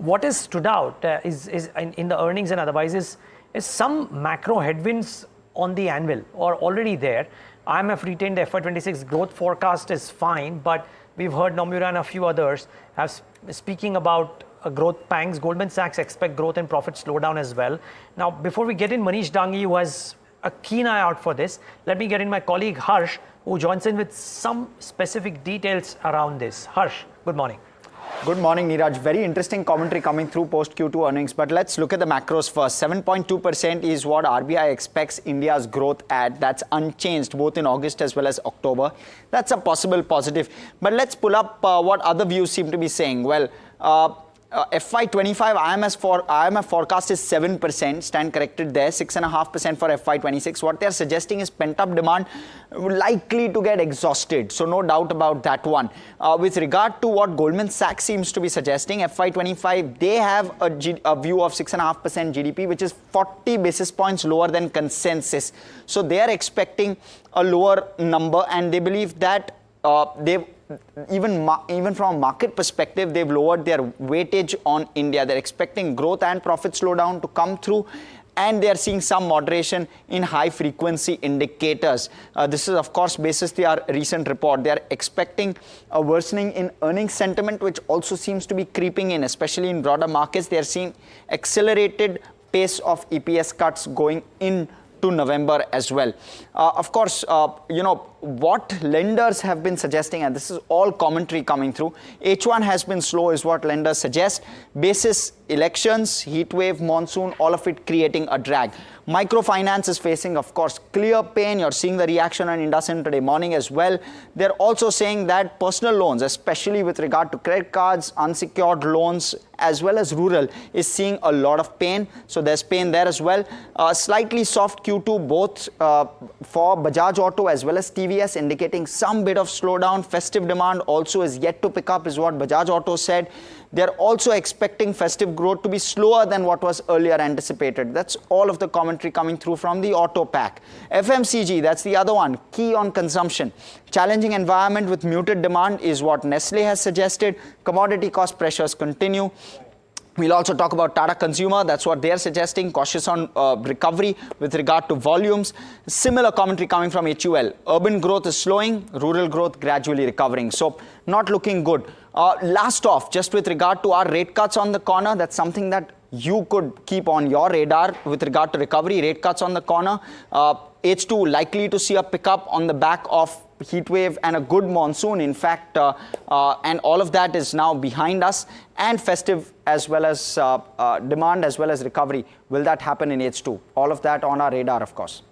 what has stood out is in the earnings and otherwise is some macro headwinds on the anvil or already there. IMF retained the FY26 growth forecast is fine, but we've heard Nomura and a few others speaking about growth pangs. Goldman Sachs expect growth and profit slowdown as well. Now, before we get in Manish Dangi, who has a keen eye out for this, let me get in my colleague Harsh, who joins in with some specific details around this. Harsh, good morning. Good morning, Neeraj. Very interesting commentary coming through post Q2 earnings. But let's look at the macros first. 7.2% is what RBI expects India's growth at. That's unchanged both in August as well as October. That's a possible positive. But let's pull up what other views seem to be saying. Well, FY25 IMF forecast is 7%, stand corrected there, 6.5% for FY26. What they're suggesting is pent-up demand likely to get exhausted. So no doubt about that one. With regard to what Goldman Sachs seems to be suggesting, FY25, they have a view of 6.5% GDP, which is 40 basis points lower than consensus. So they are expecting a lower number, and they believe that even from a market perspective, they've lowered their weightage on India. They're expecting growth and profit slowdown to come through, and they're seeing some moderation in high-frequency indicators. This is, of course, basis their recent report. They're expecting a worsening in earnings sentiment, which also seems to be creeping in, especially in broader markets. They're seeing accelerated pace of EPS cuts going in to November as well. Of course, what lenders have been suggesting, and this is all commentary coming through, H1 has been slow is what lenders suggest. Basis elections, heat wave, monsoon, all of it creating a drag. Microfinance is facing, of course, clear pain. You're seeing the reaction on IndusInd today morning as well. They're also saying that personal loans, especially with regard to credit cards, unsecured loans, as well as rural, is seeing a lot of pain. So there's pain there as well. Slightly soft Q2 both for Bajaj Auto as well as TVS, indicating some bit of slowdown. Festive demand also is yet to pick up, is what Bajaj Auto said. They're also expecting festive growth to be slower than what was earlier anticipated. That's all of the commentary coming through from the auto pack. FMCG, that's the other one, key on consumption. Challenging environment with muted demand is what Nestle has suggested. Commodity cost pressures continue. We'll also talk about Tata Consumer. That's what they're suggesting. Cautious on recovery with regard to volumes. Similar commentary coming from HUL. Urban growth is slowing. Rural growth gradually recovering. So not looking good. Last off, just with regard to our rate cuts on the corner, that's something that you could keep on your radar with regard to recovery. Rate cuts on the corner. H2 likely to see a pickup on the back of heat wave and a good monsoon, in fact, and all of that is now behind us, and festive as well as demand as well as recovery. Will that happen in H2? All of that on our radar, of course.